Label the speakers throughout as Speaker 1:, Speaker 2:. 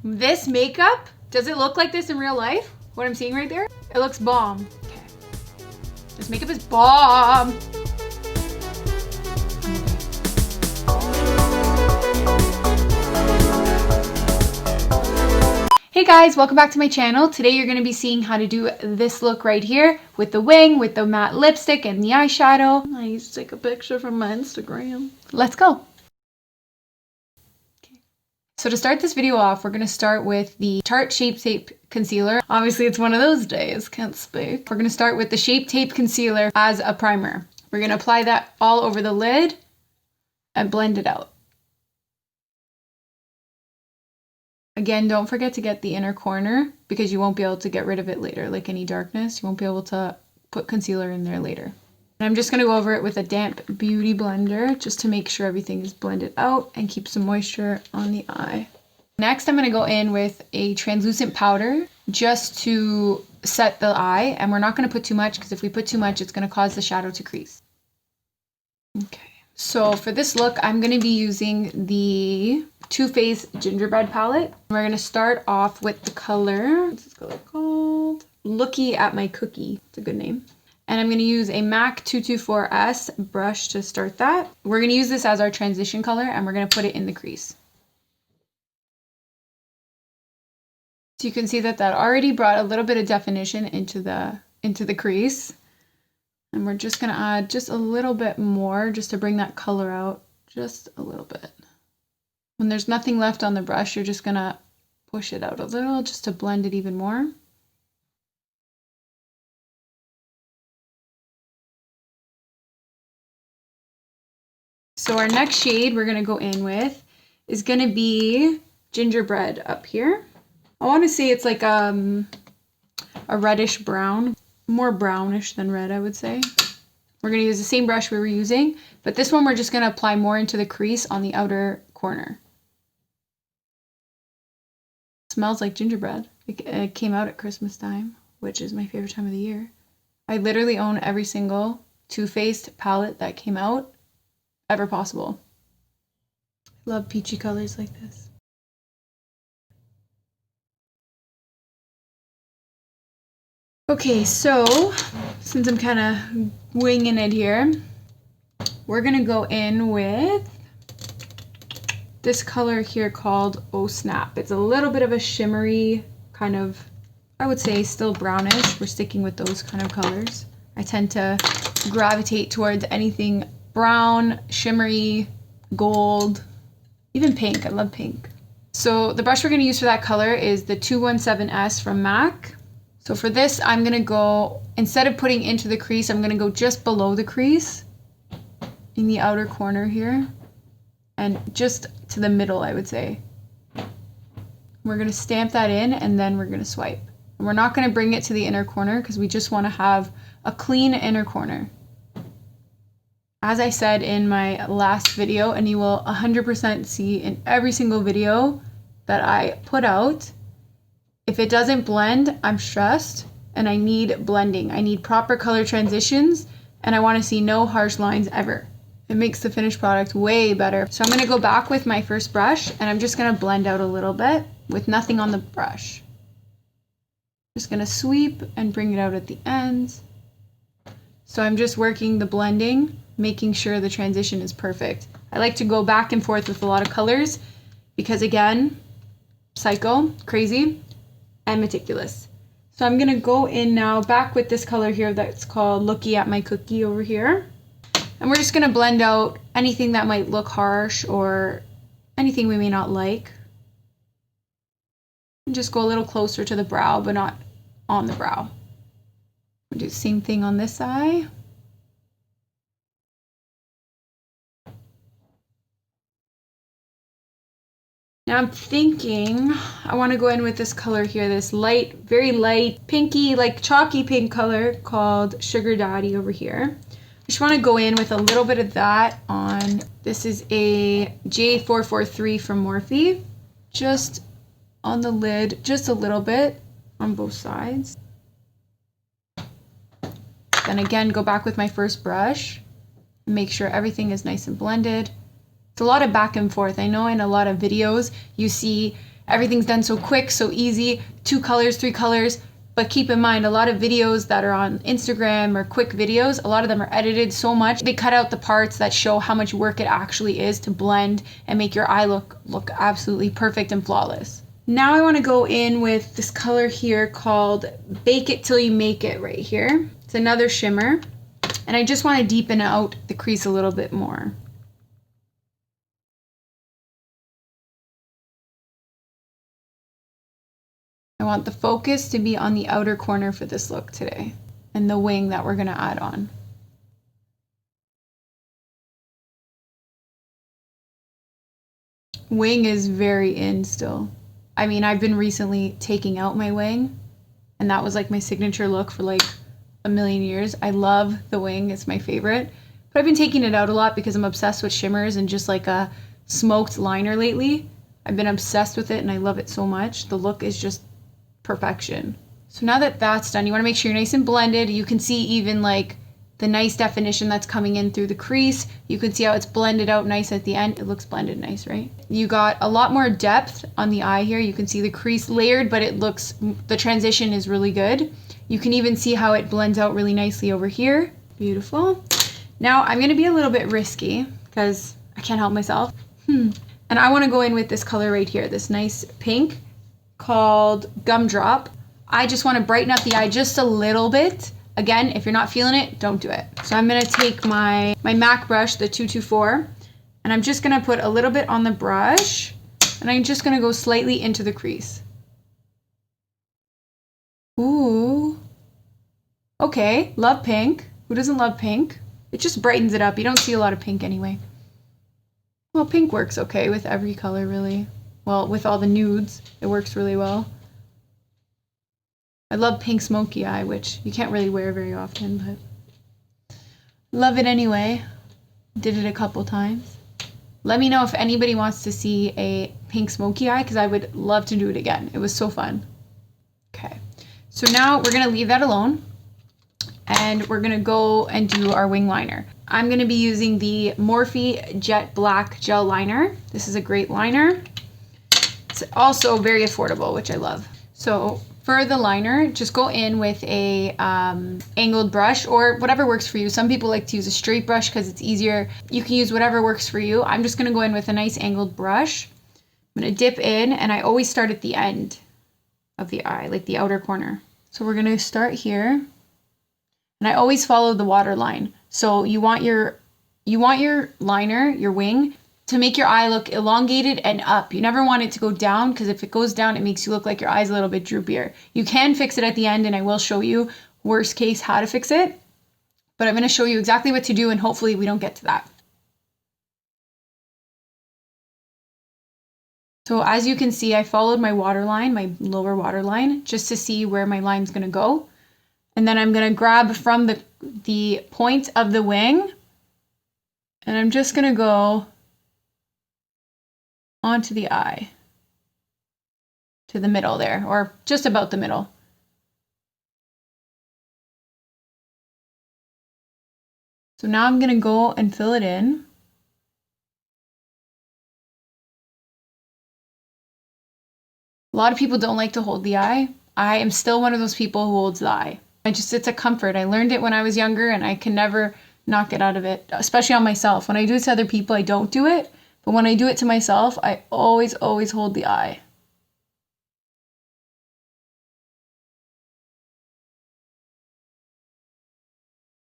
Speaker 1: This makeup, does it look like this in real life? What I'm seeing right there? It looks bomb. Okay. This makeup is bomb. Hey guys, welcome back to my channel. Today you're going to be seeing how to do this look right here with the wing, with the matte lipstick and the eyeshadow. I used to take a picture from my Instagram. Let's go. Okay. So to start this video off, we're going to start with the Tarte Shape Tape Concealer. Obviously it's one of those days, can't speak. We're going to start with the Shape Tape Concealer as a primer. We're going to apply that all over the lid and blend it out. Again, don't forget to get the inner corner because you won't be able to get rid of it later. Like any darkness, you won't be able to put concealer in there later. And I'm just going to go over it with a damp beauty blender just to make sure everything is blended out and keep some moisture on the eye. Next, I'm going to go in with a translucent powder just to set the eye. And we're not going to put too much because if we put too much, it's going to cause the shadow to crease. Okay. So for this look, I'm going to be using the Too Faced Gingerbread palette. We're going to start off with the color, what's this color called? Looky at My Cookie. It's a good name. And I'm going to use a MAC 224S brush to start that. We're going to use this as our transition color and we're going to put it in the crease. So you can see that already brought a little bit of definition into the crease. And we're just going to add just a little bit more just to bring that color out just a little bit. When there's nothing left on the brush, you're just going to push it out a little just to blend it even more. So our next shade we're going to go in with is going to be Gingerbread up here. I want to say it's like a reddish brown. More brownish than red, I would say. We're going to use the same brush we were using, but this one we're just going to apply more into the crease on the outer corner. It smells like gingerbread. It came out at Christmas time, which is my favorite time of the year. I literally own every single Too Faced palette that came out ever possible. I love peachy colors like this. Okay, so since I'm kind of winging it here, we're going to go in with this color here called Oh Snap. It's a little bit of a shimmery kind of, I would say still brownish. We're sticking with those kind of colors. I tend to gravitate towards anything brown, shimmery, gold, even pink. I love pink. So the brush we're going to use for that color is the 217S from MAC. So for this, I'm going to go, instead of putting into the crease, I'm going to go just below the crease in the outer corner here and just to the middle, I would say. We're going to stamp that in and then we're going to swipe. And we're not going to bring it to the inner corner because we just want to have a clean inner corner. As I said in my last video, and you will 100% see in every single video that I put out, if it doesn't blend, I'm stressed and I need blending. I need proper color transitions and I want to see no harsh lines ever. It makes the finished product way better. So I'm going to go back with my first brush and I'm just going to blend out a little bit with nothing on the brush. Just going to sweep and bring it out at the ends. So I'm just working the blending, making sure the transition is perfect. I like to go back and forth with a lot of colors because again, psycho, crazy, and meticulous. So I'm gonna go in now back with this color here that's called Looky at My Cookie over here. And we're just gonna blend out anything that might look harsh or anything we may not like. And just go a little closer to the brow, but not on the brow. We'll do the same thing on this eye. Now I'm thinking I want to go in with this color here, this light, very light, pinky, like chalky pink color called Sugar Daddy over here. I just want to go in with a little bit of that on, this is a J443 from Morphe, just on the lid, just a little bit on both sides. Then again, go back with my first brush and make sure everything is nice and blended. It's a lot of back and forth. I know in a lot of videos you see everything's done so quick, so easy, 2 colors, 3 colors. But keep in mind, a lot of videos that are on Instagram or quick videos, a lot of them are edited so much. They cut out the parts that show how much work it actually is to blend and make your eye look absolutely perfect and flawless. Now I want to go in with this color here called Bake It Till You Make It right here. It's another shimmer. And I just want to deepen out the crease a little bit more. I want the focus to be on the outer corner for this look today and the wing that we're going to add on. Wing is very in still. I mean, I've been recently taking out my wing, and that was like my signature look for like a million years. I love the wing, it's my favorite. But I've been taking it out a lot because I'm obsessed with shimmers and just like a smoked liner lately. I've been obsessed with it and I love it so much. The look is just perfection. So now that that's done, you want to make sure you're nice and blended. You can see even like the nice definition that's coming in through the crease. You can see how it's blended out nice at the end. It looks blended nice, right? You got a lot more depth on the eye here. You can see the crease layered, but it looks, the transition is really good. You can even see how it blends out really nicely over here. Beautiful. Now I'm going to be a little bit risky because I can't help myself. And I want to go in with this color right here, this nice pink called Gumdrop. I just want to brighten up the eye just a little bit. Again, if you're not feeling it, don't do it. So I'm going to take my MAC brush, the 224, and I'm just going to put a little bit on the brush, and I'm just going to go slightly into the crease. Ooh. Okay, love pink. Who doesn't love pink? It just brightens it up. You don't see a lot of pink anyway. Well, pink works okay with every color, really. Well, with all the nudes, it works really well. I love pink smoky eye, which you can't really wear very often, but love it anyway. Did it a couple times. Let me know if anybody wants to see a pink smoky eye, because I would love to do it again. It was so fun. Okay, so now we're going to leave that alone, and we're going to go and do our wing liner. I'm going to be using the Morphe Jet Black Gel Liner. This is a great liner. It's also very affordable, which I love. So for the liner, just go in with a angled brush or whatever works for you. Some people like to use a straight brush because it's easier. You can use whatever works for you. I'm just going to go in with a nice angled brush. I'm going to dip in, and I always start at the end of the eye, like the outer corner. So we're going to start here, and I always follow the water line. So you want your liner, your wing, to make your eye look elongated and up. You never want it to go down, because if it goes down, it makes you look like your eye's a little bit droopier. You can fix it at the end, and I will show you worst case how to fix it, but I'm going to show you exactly what to do, and hopefully we don't get to that. So as you can see, I followed my waterline, my lower waterline, just to see where my line's going to go. And then I'm going to grab from the point of the wing, and I'm just going to go onto the eye, to the middle there, or just about the middle. So now I'm going to go and fill it in. A lot of people don't like to hold the eye. I am still one of those people who holds the eye. It's a comfort. I learned it when I was younger, and I can never knock it out of it, especially on myself. When I do it to other people, I don't do it. But when I do it to myself, I always hold the eye.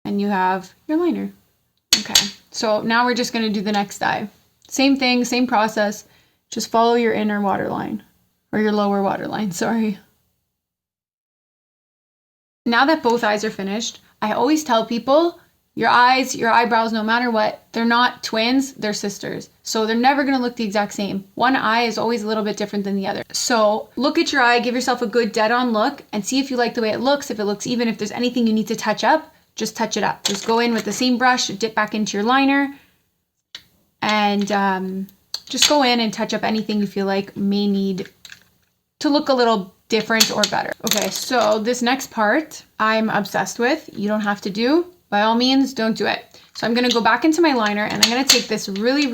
Speaker 1: And you have your liner. Okay, so now we're just going to do the next eye. Same thing, same process. Just follow your inner waterline, or your lower waterline, sorry. Now that both eyes are finished, I always tell people, your eyes, your eyebrows, no matter what, they're not twins, they're sisters. So they're never going to look the exact same. One eye is always a little bit different than the other. So look at your eye, give yourself a good dead-on look, and see if you like the way it looks. If it looks even, if there's anything you need to touch up, just touch it up. Just go in with the same brush, dip back into your liner, and just go in and touch up anything you feel like may need to look a little different or better. Okay, so this next part I'm obsessed with. You don't have to do. By all means, don't do it. So I'm going to go back into my liner, and I'm going to take this really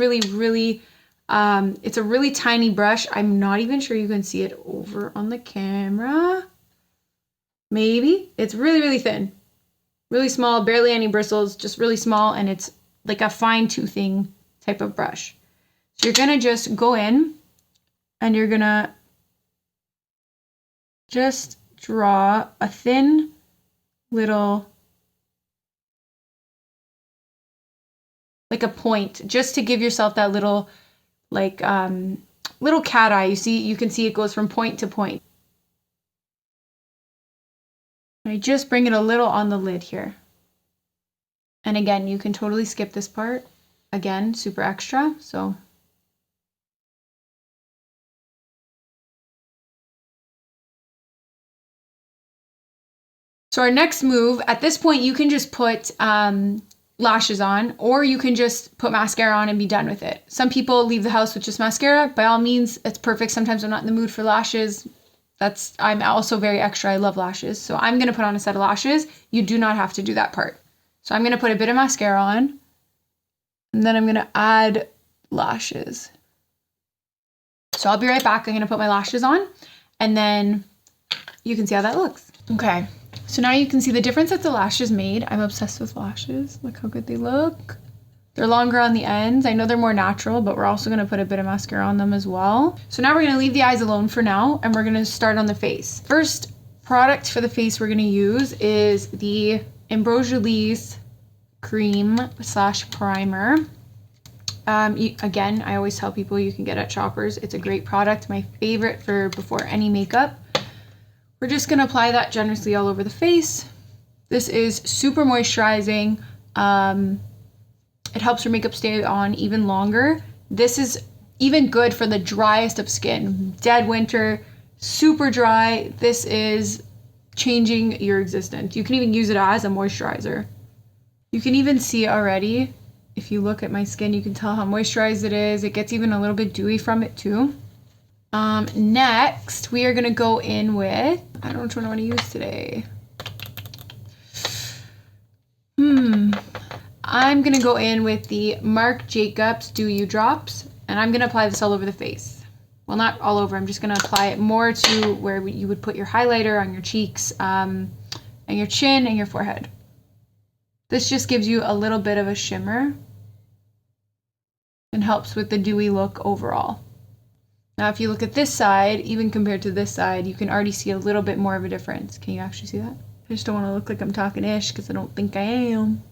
Speaker 1: It's a really tiny brush. I'm not even sure you can see it over on the camera. Maybe. It's really, really thin. Really small, barely any bristles, just really small, and it's like a fine toothing type of brush. So you're gonna just go in and you're gonna just draw a thin little, like a point, just to give yourself that little, like, little cat eye. You can see it goes from point to point. I just bring it a little on the lid here. And again, you can totally skip this part. Again, super extra, so. So our next move, at this point, you can just put lashes on, or you can just put mascara on and be done with it. Some people leave the house with just mascara. By all means, it's perfect. Sometimes I'm not in the mood for lashes. I'm also very extra. I love lashes. So I'm gonna put on a set of lashes. You do not have to do that part. So I'm gonna put a bit of mascara on, and then I'm gonna add lashes. So I'll be right back. I'm gonna put my lashes on, and then you can see how that looks. Okay, so now you can see the difference that the lashes made. I'm obsessed with lashes. Look how good they look. They're longer on the ends. I know they're more natural, but we're also gonna put a bit of mascara on them as well. So now we're gonna leave the eyes alone for now, and we're gonna start on the face. First product for the face we're gonna use is the Ambrosia cream / primer. Again, I always tell people you can get at Shoppers. It's a great product, my favorite for before any makeup. We're just gonna apply that generously all over the face. This is super moisturizing. It helps your makeup stay on even longer. This is even good for the driest of skin. Dead winter, super dry. This is changing your existence. You can even use it as a moisturizer. You can even see already, if you look at my skin, you can tell how moisturized it is. It gets even a little bit dewy from it too. Next, we are gonna go in with, I don't know which one I wanna use today. I'm gonna go in with the Marc Jacobs Dew You Drops, and I'm gonna apply this all over the face. Well, not all over, I'm just gonna apply it more to where you would put your highlighter, on your cheeks, and your chin and your forehead. This just gives you a little bit of a shimmer and helps with the dewy look overall. Now, if you look at this side, even compared to this side, you can already see a little bit more of a difference. Can you actually see that? I just don't wanna look like I'm talking ish because I don't think I am.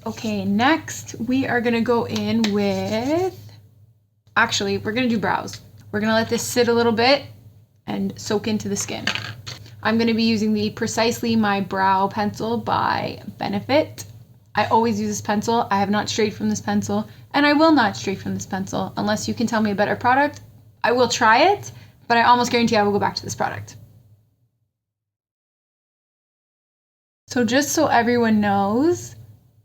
Speaker 1: Okay, next we are gonna go in with, actually, we're gonna do brows. We're gonna let this sit a little bit and soak into the skin. I'm gonna be using the Precisely My Brow Pencil by Benefit. I always use this pencil. I have not strayed from this pencil, and I will not stray from this pencil unless you can tell me a better product. I will try it, but I almost guarantee I will go back to this product. So just so everyone knows,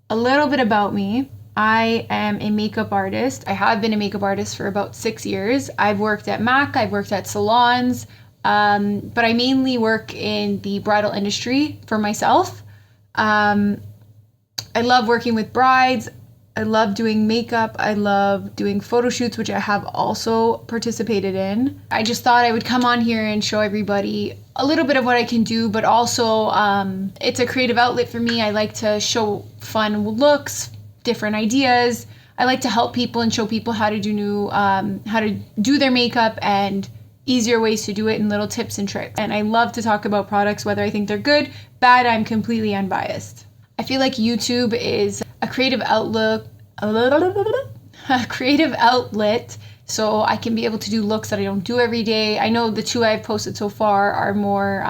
Speaker 1: a little bit about me. I am a makeup artist. I have been a makeup artist for about 6 years. I've worked at MAC, I've worked at salons, but I mainly work in the bridal industry for myself. I love working with brides. I love doing makeup. I love doing photo shoots, which I have also participated in. I just thought I would come on here and show everybody a little bit of what I can do, but also it's a creative outlet for me. I like to show fun looks, different ideas. I like to help people and show people how to do their makeup and easier ways to do it and little tips and tricks. And I love to talk about products, whether I think they're good, bad, I'm completely unbiased. I feel like YouTube is a creative outlet, so I can be able to do looks that I don't do every day. I know the 2 I've posted so far are more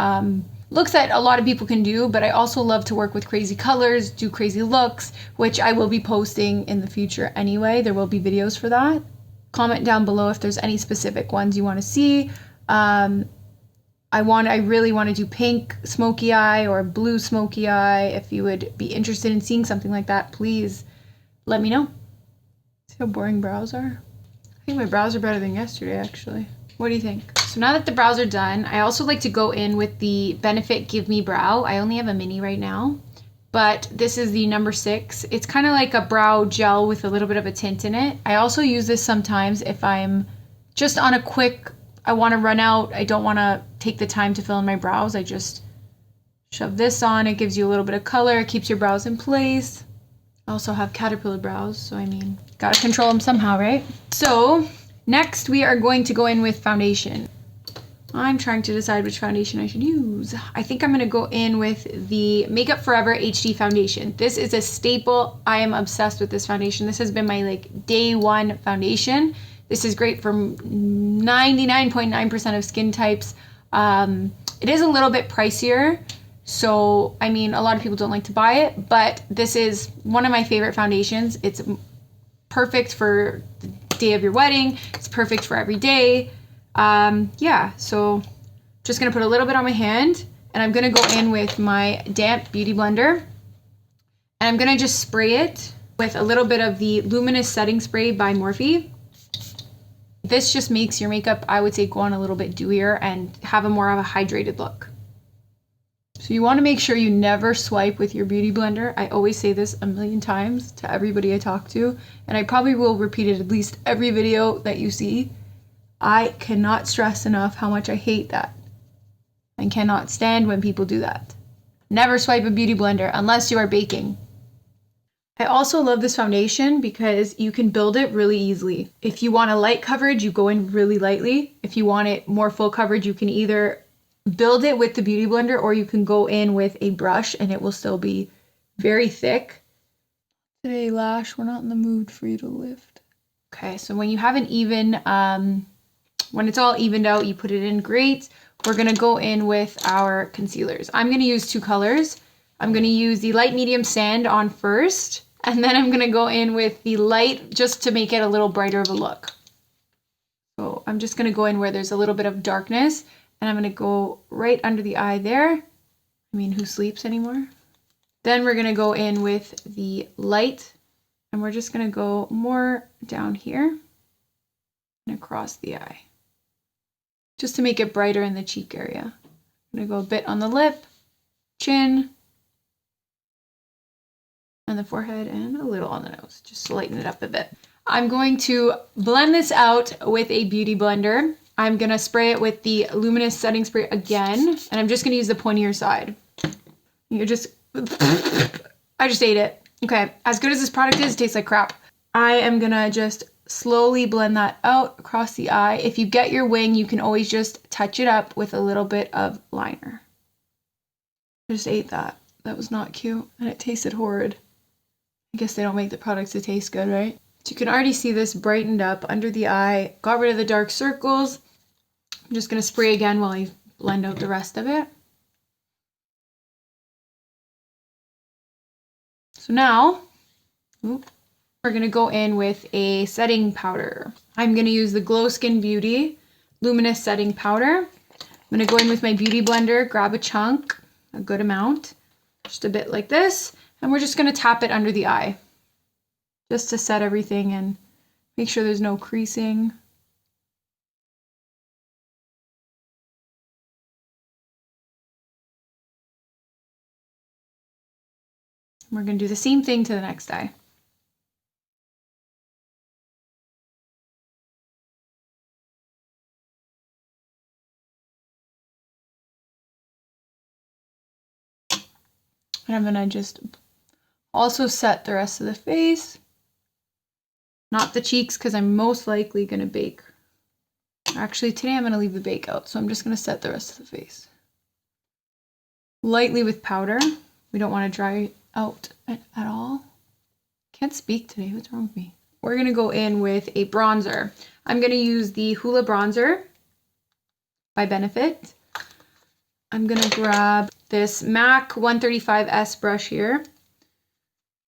Speaker 1: looks that a lot of people can do, but I also love to work with crazy colors, do crazy looks, which I will be posting in the future anyway. There will be videos for that. Comment down below if there's any specific ones you want to see. I really want to do pink smoky eye or blue smoky eye. If you would be interested in seeing something like that, please let me know. See how boring brows are? I think my brows are better than yesterday, actually. What do you think? So now that the brows are done, I also like to go in with the Benefit Give Me Brow. I only have a mini right now. but this is the number 6. It's kind of like a brow gel with a little bit of a tint in it. I also use this sometimes if I'm just on a quick, I want to run out, I don't want to take the time to fill in my brows. I just shove this on. It gives you a little bit of color, keeps your brows in place. I also have caterpillar brows, so I mean, gotta control them somehow, right? So next we are going to go in with foundation. I'm trying to decide which foundation I should use. I think I'm gonna go in with the Makeup Forever HD foundation. This is a staple. I am obsessed with this foundation. This has been my like day one foundation. This is great for 99.9% of skin types. It is a little bit pricier. So, I mean, a lot of people don't like to buy it, but this is one of my favorite foundations. It's perfect for the day of your wedding. It's perfect for every day. Yeah, so just gonna put a little bit on my hand, and I'm gonna go in with my damp beauty blender, and I'm gonna just spray it with a little bit of the luminous setting spray by Morphe. This just makes your makeup, I would say, go on a little bit dewier and have a more of a hydrated look. So you want to make sure you never swipe with your beauty blender. I always say this a million times to everybody I talk to, and I probably will repeat it at least every video that you see. I cannot stress enough how much I hate that and cannot stand when people do that. Never swipe a beauty blender unless you are baking. I also love this foundation because you can build it really easily. If you want a light coverage, you go in really lightly. If you want it more full coverage, you can either build it with the beauty blender or you can go in with a brush and it will still be very thick. Today, Lash, we're not in the mood for you to lift. Okay, so when you have an even, when it's all evened out, you put it in. Great. We're gonna go in with our concealers. I'm gonna use 2 colors. I'm gonna use the light medium sand on first, and then I'm gonna go in with the light just to make it a little brighter of a look. So I'm just gonna go in where there's a little bit of darkness, and I'm gonna go right under the eye there. I mean, who sleeps anymore? Then we're gonna go in with the light, and we're just gonna go more down here and across the eye, just to make it brighter in the cheek area. I'm gonna go a bit on the lip, chin, and the forehead, and a little on the nose, just to lighten it up a bit. I'm going to blend this out with a beauty blender. I'm gonna spray it with the luminous setting spray again, and I'm just gonna use the pointier side. I just ate it. Okay, as good as this product is, it tastes like crap. I am gonna just slowly blend that out across the eye. If you get your wing, you can always just touch it up with a little bit of liner. I just ate that. That was not cute, and it tasted horrid. I guess they don't make the products to taste good, right? So you can already see this brightened up under the eye, got rid of the dark circles. I'm just gonna spray again while I blend out the rest of it. So now, we're gonna go in with a setting powder. I'm gonna use the Glow Skin Beauty Luminous Setting Powder. I'm gonna go in with my beauty blender, grab a chunk, a good amount, just a bit like this, and we're just gonna tap it under the eye, just to set everything and make sure there's no creasing. We're gonna do the same thing to the next eye. And I'm gonna just also set the rest of the face, not the cheeks, because I'm most likely gonna bake. Actually, today I'm gonna leave the bake out, so I'm just gonna set the rest of the face. Lightly with powder. We don't wanna dry out at all. Can't speak today, what's wrong with me? We're gonna go in with a bronzer. I'm gonna use the Hoola Bronzer by Benefit. I'm gonna grab this MAC 135S brush here,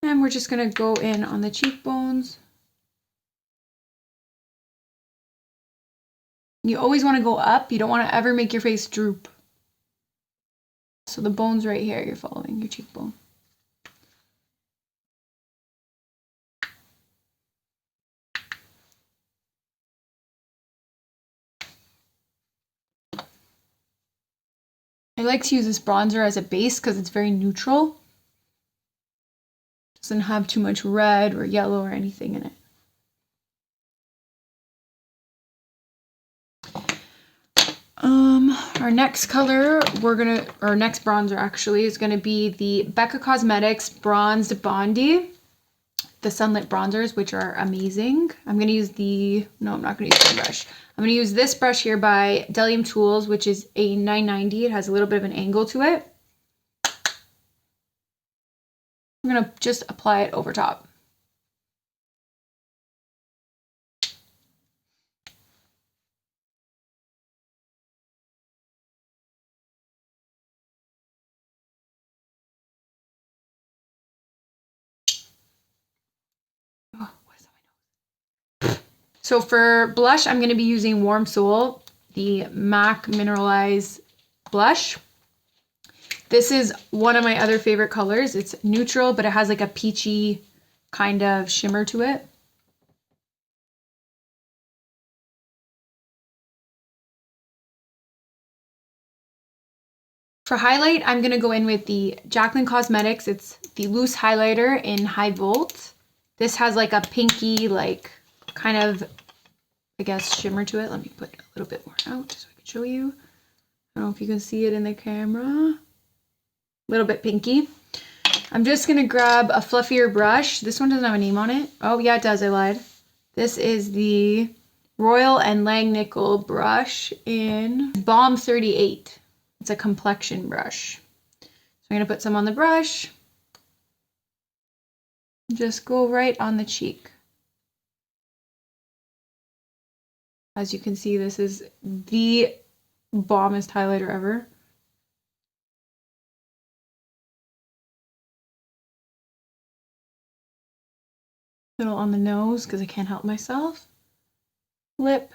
Speaker 1: and we're just gonna go in on the cheekbones. You always wanna go up. You don't wanna ever make your face droop. So the bones right here, you're following your cheekbone. I like to use this bronzer as a base because it's very neutral. Doesn't have too much red or yellow or anything in it. Our next color, our next bronzer actually is gonna be the Becca Cosmetics Bronzed Bondi, the Sunlit Bronzers, which are amazing. I'm gonna use no, I'm not gonna use the brush. I'm gonna use this brush here by Delium Tools, which is a 990. It has a little bit of an angle to it. I'm gonna just apply it over top. So for blush, I'm going to be using Warm Soul, the MAC Mineralize blush. This is one of my other favorite colors. It's neutral, but it has like a peachy kind of shimmer to it. For highlight, I'm going to go in with the Jaclyn Cosmetics. It's the loose highlighter in High Volt. This has like a pinky, like kind of, I guess, shimmer to it. Let me put a little bit more out so I can show you. I don't know if you can see it in the camera. A little bit pinky. I'm just going to grab a fluffier brush. This one doesn't have a name on it. Oh, yeah, it does. I lied. This is the Royal and Langnickel brush in Balm 38. It's a complexion brush. So I'm going to put some on the brush. Just go right on the cheek. As you can see, this is the bombest highlighter ever. Little on the nose because I can't help myself. Lip.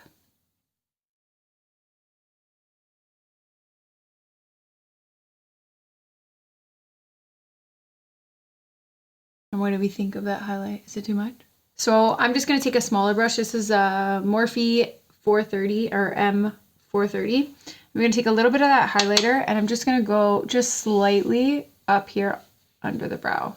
Speaker 1: And what do we think of that highlight? Is it too much? So I'm just going to take a smaller brush. This is a Morphe 430 or M430. I'm going to take a little bit of that highlighter and I'm just going to go just slightly up here under the brow.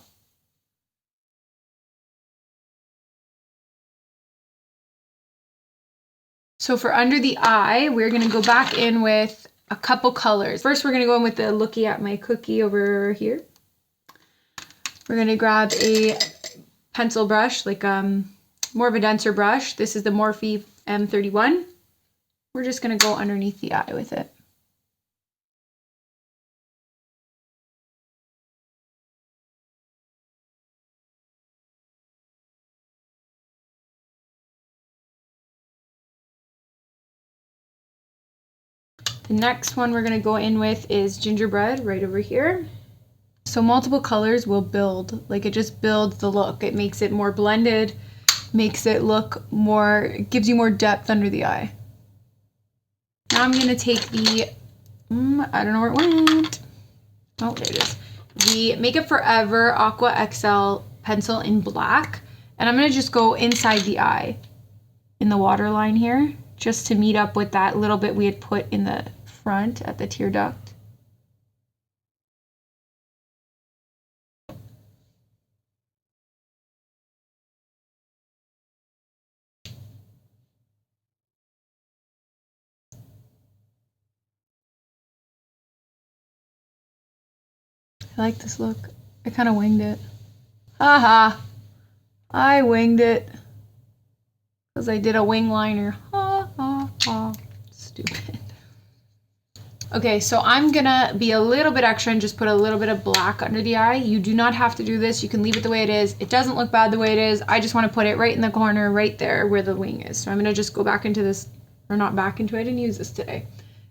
Speaker 1: So for under the eye, we're going to go back in with a couple colors. First, we're going to go in with the Looky at My Cookie over here. We're going to grab a pencil brush, like more of a denser brush. This is the Morphe M31. We're just going to go underneath the eye with it. The next one we're going to go in with is Gingerbread right over here. So multiple colors will build, like it just builds the look. It makes it more blended, makes it look more, gives you more depth under the eye. Now I'm going to take the, I don't know where it went. Oh, there it is. The Makeup Forever Aqua XL pencil in black. And I'm going to just go inside the eye in the waterline here, just to meet up with that little bit we had put in the front at the tear duct. I like this look. I kind of winged it. Haha. I winged it. Because I did a wing liner. Ha ha ha. Stupid. Okay, so I'm gonna be a little bit extra and just put a little bit of black under the eye. You do not have to do this. You can leave it the way it is. It doesn't look bad the way it is. I just want to put it right in the corner, right there where the wing is. So I'm gonna just go back into this, or not back into it. I didn't use this today.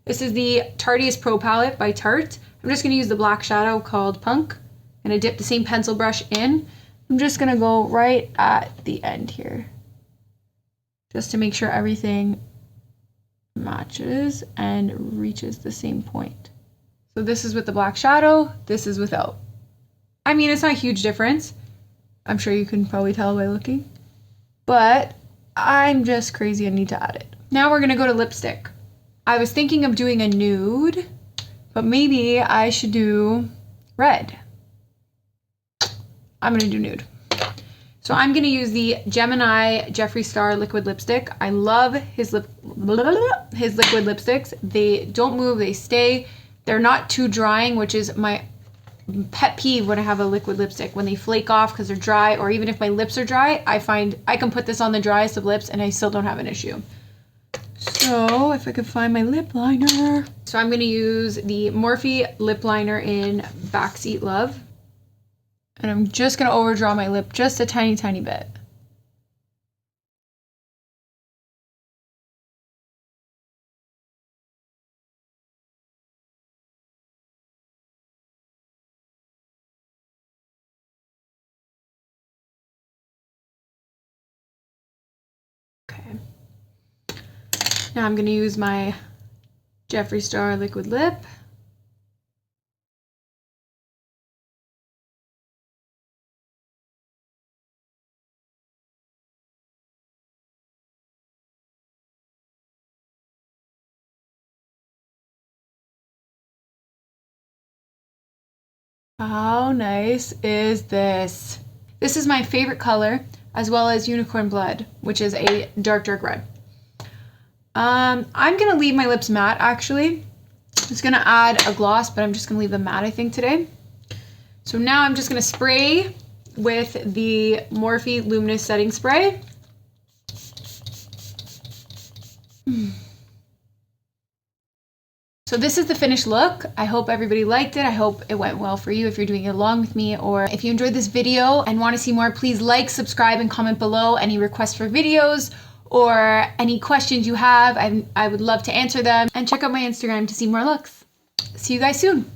Speaker 1: This is the Tarteist Pro Palette by Tarte. I'm just gonna use the black shadow called Punk. I'm gonna dip the same pencil brush in. I'm just gonna go right at the end here, just to make sure everything matches and reaches the same point. So this is with the black shadow, this is without. I mean, it's not a huge difference. I'm sure you can probably tell by looking, but I'm just crazy and need to add it. Now we're gonna go to lipstick. I was thinking of doing a nude, but maybe I should do red. I'm gonna do nude. So I'm gonna use the Gemini Jeffree Star liquid lipstick. I love his liquid lipsticks. They don't move, they stay. They're not too drying, which is my pet peeve when I have a liquid lipstick. When they flake off because they're dry, or even if my lips are dry, I find I can put this on the driest of lips and I still don't have an issue. So if I could find my lip liner. So I'm gonna use the Morphe lip liner in Backseat Love. And I'm just gonna overdraw my lip just a tiny, tiny bit. Okay. Now I'm gonna use my Jeffree Star liquid lip. How nice is this? This is my favorite color, as well as Unicorn Blood, which is a dark, dark red. I'm gonna leave my lips matte, actually. I'm just gonna add a gloss, but I'm just gonna leave them matte, I think, today. So now I'm just gonna spray with the Morphe Luminous Setting Spray. So this is the finished look. I hope everybody liked it. I hope it went well for you if you're doing it along with me, or if you enjoyed this video and want to see more, please like, subscribe, and comment below any requests for videos or any questions you have. I would love to answer them, and check out my Instagram to see more looks. See you guys soon.